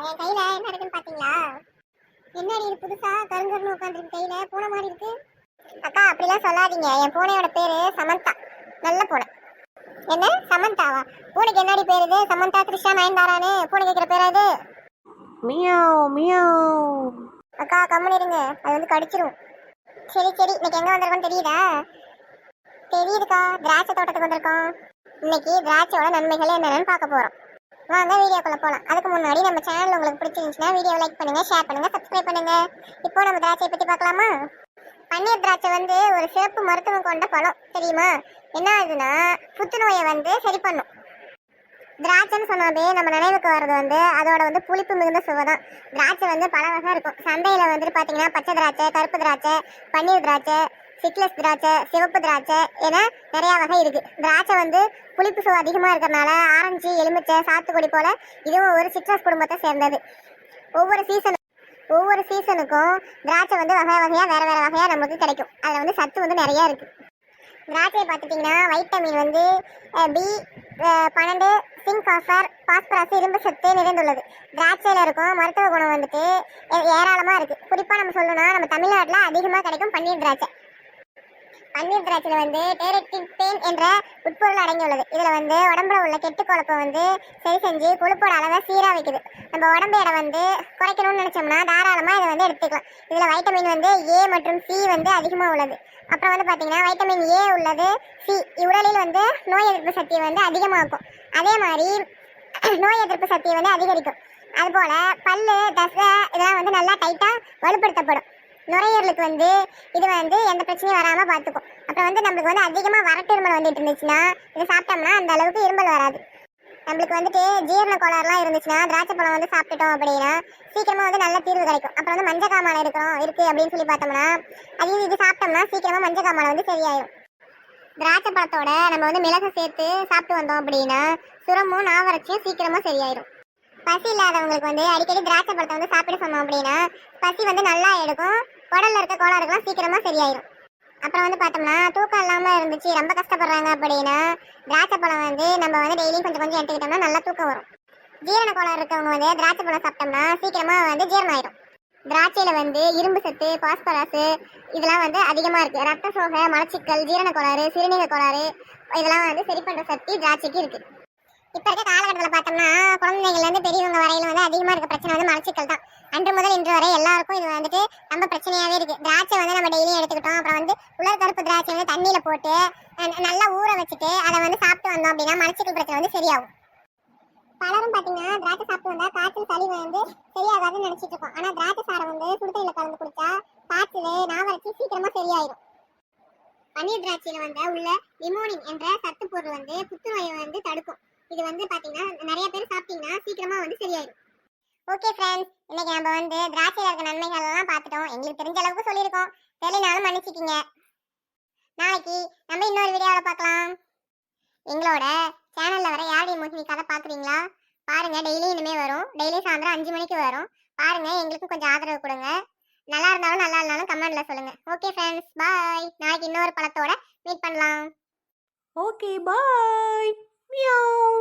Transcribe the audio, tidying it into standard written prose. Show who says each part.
Speaker 1: என் கையில என்ன இருக்குன்னு பாத்தீங்களா? என்னடி இது புதுசா கருங்கருன்னு உட்காந்துருக்கு, கையில பூனை மாதிரி இருக்கு. அக்கா அப்படிலாம் சொல்லாதீங்க, என் பூனையோட பேரு சமந்தா. நல்ல பூனை. என்ன சமந்தாவா? பூனைக்கு என்னடி பேரு இது? சமந்தா கிருஷ்ணா நயன்தாரான்னு பூனை கேட்கிற பேரா இது?
Speaker 2: Meow meow.
Speaker 1: அக்கா கம்முன்னு இருங்க, அது வந்து கடிச்சிரும். சரி சரி, இன்னைக்கு எங்க வந்திருக்கோம் தெரியுதா? தெரியுதுக்கா, திராட்சை தோட்டத்துக்கு வந்திருக்கோம். இன்னைக்கு திராட்சையோட நன்மைகள் என்னென்னு பார்க்க போறோம். வாங்க வீடியோக்குள்ள போலாம். அதுக்கு முன்னாடி நம்ம சேனல் உங்களுக்கு பிடிச்சிருந்துச்சுன்னா வீடியோ லைக் பண்ணுங்க, ஷேர் பண்ணுங்க, சப்ஸ்கிரைப் பண்ணுங்க. இப்போ நம்ம திராட்சையை பத்தி பார்க்கலாமா? பன்னீர் திராட்சை வந்து ஒரு சிறப்பு மருத்துவம் கொண்ட பழம், தெரியுமா? என்ன ஆகுதுன்னா புத்துநோயை வந்து சரி பண்ணும். திராட்சைன்னு சொன்னாலே நம்ம நினைவுக்கு வர்றது வந்து அதோட வந்து புளிப்பு மிகுந்த சுவை தான். திராட்சை வந்து பல வகை இருக்கும். சந்தையில வந்துட்டு பாத்தீங்கன்னா பச்சை திராட்சை, கருப்பு திராட்சை, பன்னீர் திராட்சை, சிக்லஸ் திராட்சை, சிவப்பு திராட்சை என நிறைய வகை இருக்கு. திராட்சை வந்து புளிப்பு சுவை அதிகமா இருக்கிறதுனால ஆரஞ்சு, எலுமிச்சை, சாத்துக்குடி போல இதுவும் ஒரு சிட்ரஸ் குடும்பத்தை சேர்ந்தது. ஒவ்வொரு சீசனுக்கும் திராட்சை வந்து வகை வகையா வேற வேற வகையா நமக்கு கிடைக்கும். அதுல வந்து சத்து வந்து நிறைய இருக்கு. திராட்சையை பார்த்துட்டிங்கன்னா வைட்டமின் வந்து B12, சிங்க், காப்பர், பாஸ்பரஸ், இரும்பு சத்து நிறைந்துள்ளது. திராட்சையில் இருக்கும் மருத்துவ குணம் வந்துட்டு ஏராளமாக இருக்குது. குறிப்பாக நம்ம சொல்லணும்னா நம்ம தமிழ்நாட்டில் அதிகமாக கிடைக்கும் பன்னீர் திராட்சை. பன்னீர் திராட்சையில் வந்து டேரட்டின் என்ற உட்பொருள் அடங்கியுள்ளது. இதில் வந்து உடம்புல உள்ள கெட்டு கொழுப்பை வந்து சரி செஞ்சு கொழுப்போட அளவை சீராக வைக்குது. நம்ம உடம்பு எடை வந்து குறைக்கணும்னு நினச்சோம்னா தாராளமாக இதை வந்து எடுத்துக்கலாம். இதில் வைட்டமின் வந்து A மற்றும் C வந்து அதிகமாக உள்ளது. அப்புறம் வந்து பார்த்தீங்கன்னா வைட்டமின் A உள்ளது, C உடலில் வந்து நோய் எதிர்ப்பு சக்தியை வந்து அதிகமாக்கும். அதே மாதிரி நோய் எதிர்ப்பு சக்தியை வந்து அதிகரிக்கும். அதுபோல் பல்லு, தசை இதெல்லாம் வந்து நல்லா டைட்டாக வலுப்படுத்தப்படும். நுரையீரலுக்கு வந்து இது வந்து எந்த பிரச்சனையும் வராமல் பார்த்துக்கும். அப்புறம் வந்து நம்மளுக்கு வந்து அதிகமாக வறட்டு இருமல் வந்துட்டு இருந்துச்சுன்னா இதை சாப்பிட்டோம்னா அந்த அளவுக்கு இருமல் வராது. நம்மளுக்கு வந்துட்டு ஜீரண கோளாறுலாம் இருந்துச்சுன்னா திராட்சை பழம் வந்து சாப்பிட்டுட்டோம் அப்படின்னா சீக்கிரமாக வந்து நல்ல தீர்வு கிடைக்கும். அப்புறம் வந்து மஞ்சள் காமாலை இருக்குது அப்படின்னு சொல்லி பார்த்தோம்னா இது சாப்பிட்டோம்னா சீக்கிரமாக மஞ்சள் காமாலை வந்து சரியாயிடும். திராட்சை பழத்தோட நம்ம வந்து மிளகை சேர்த்து சாப்பிட்டு வந்தோம் அப்படின்னா சுரமும் நாவறட்சியும் சீக்கிரமாக சரியாயிடும். பசி இல்லாதவங்களுக்கு வந்து அடிக்கடி திராட்சை பழத்தை வந்து சாப்பிட சொன்னோம் அப்படின்னா பசி வந்து நல்லா எடுக்கும். உடல்ல இருக்க கோளாறுகள்லாம் சீக்கிரமாக சரியாயிடும். அப்புறம் வந்து பார்த்தோம்னா தூக்கம் இல்லாமல் இருந்துச்சு, ரொம்ப கஷ்டப்படுறாங்க அப்படின்னா திராட்சை பழம் வந்து நம்ம வந்து டெய்லியும் கொஞ்சம் கொஞ்சம் எடுத்துக்கிட்டோம்னா நல்லா தூக்கம் வரும். ஜீரண கோளாறு இருக்கவங்க வந்து திராட்சை பழம் சாப்பிட்டோம்னா சீக்கிரமாக வந்து ஜீரணம் ஆயிடும். திராட்சையில் வந்து இரும்பு சத்து, பாஸ்பரஸ் இதெல்லாம் வந்து அதிகமாக இருக்குது. ரத்த சோகை, மலச்சிக்கல், ஜீரண கோளாறு, சிறுநீரக கோளாறு இதெல்லாம் வந்து சரி பண்ணுற சக்தி திராட்சைக்கு இருக்குது. இப்போ இருக்க காலகட்டத்தில் பார்த்தோம்னா குழந்தைங்கள்லேருந்து பெரியவங்க வரையில வந்து அதிகமாக இருக்க பிரச்சனை வந்து மலச்சிக்கல் தான். அன்று முதல் இன்று வரை எல்லாருக்கும் இது வந்துட்டு ரொம்ப பிரச்சனையாகவே இருக்குது. திராட்சை வந்து நம்ம டெய்லியும் எடுத்துக்கிட்டோம். அப்புறம் வந்து உலர் கருப்பு திராட்சை வந்து தண்ணியில் போட்டு நல்லா ஊற வச்சுட்டு அதை வந்து சாப்பிட்டு வந்தோம் அப்படின்னா மலச்சிக்கல் பிரச்சனை வந்து சரியாகும். பலரும் பார்த்தீங்கன்னா திராட்சை சாப்பிட்டு வந்தால் காய்ச்சல், சளி வந்து சரியாகாதுன்னு நினச்சிட்டு இருக்கோம். ஆனால் திராட்சை சாரை வந்து சுடுதண்ணியில் கலந்து குடிச்சா காய்ச்சல், நாவறட்சி சீக்கிரமாக சரியாயிடும். பன்னீர் திராட்சையில் வந்து உள்ள லிமோனின் என்ற சத்து பொருள் வந்து புத்துநோயை வந்து தடுக்கும். இது வந்து பார்த்தீங்கன்னா நிறைய பேர் சாப்பிட்டீங்கன்னா சீக்கிரமாக வந்து சரியாயிடும். ஓகே ஃப்ரெண்ட்ஸ், இன்னைக்கு நம்ம வந்து திராட்சையில் இருக்க நன்மைகள் எல்லாம் பார்த்துட்டோம். எங்களுக்கு தெரிஞ்ச அளவுக்கு சொல்லியிருக்கோம். தெரியலனாலும் மன்னிச்சிக்கிங்க. நாளைக்கு நம்ம இன்னொரு வீடியோவில் பார்க்கலாம். எங்களோட சேனலில் வர யாழ் மோகினி கதை பார்க்குறீங்களா? பாருங்க, டெய்லி இனிமே வரும். டெய்லி சாயந்தரம் 5 மணிக்கு வரும். பாருங்க, எங்களுக்கும் கொஞ்சம் ஆதரவு கொடுங்க. நல்லா இருந்தாலும் நல்லா இல்லைனாலும் கமெண்ட்ல சொல்லுங்க. ஓகே ஃப்ரெண்ட்ஸ், பாய். நாளைக்கு இன்னொரு பழத்தோட மீட் பண்ணலாம்.
Speaker 2: Okay bye. மியாவ்.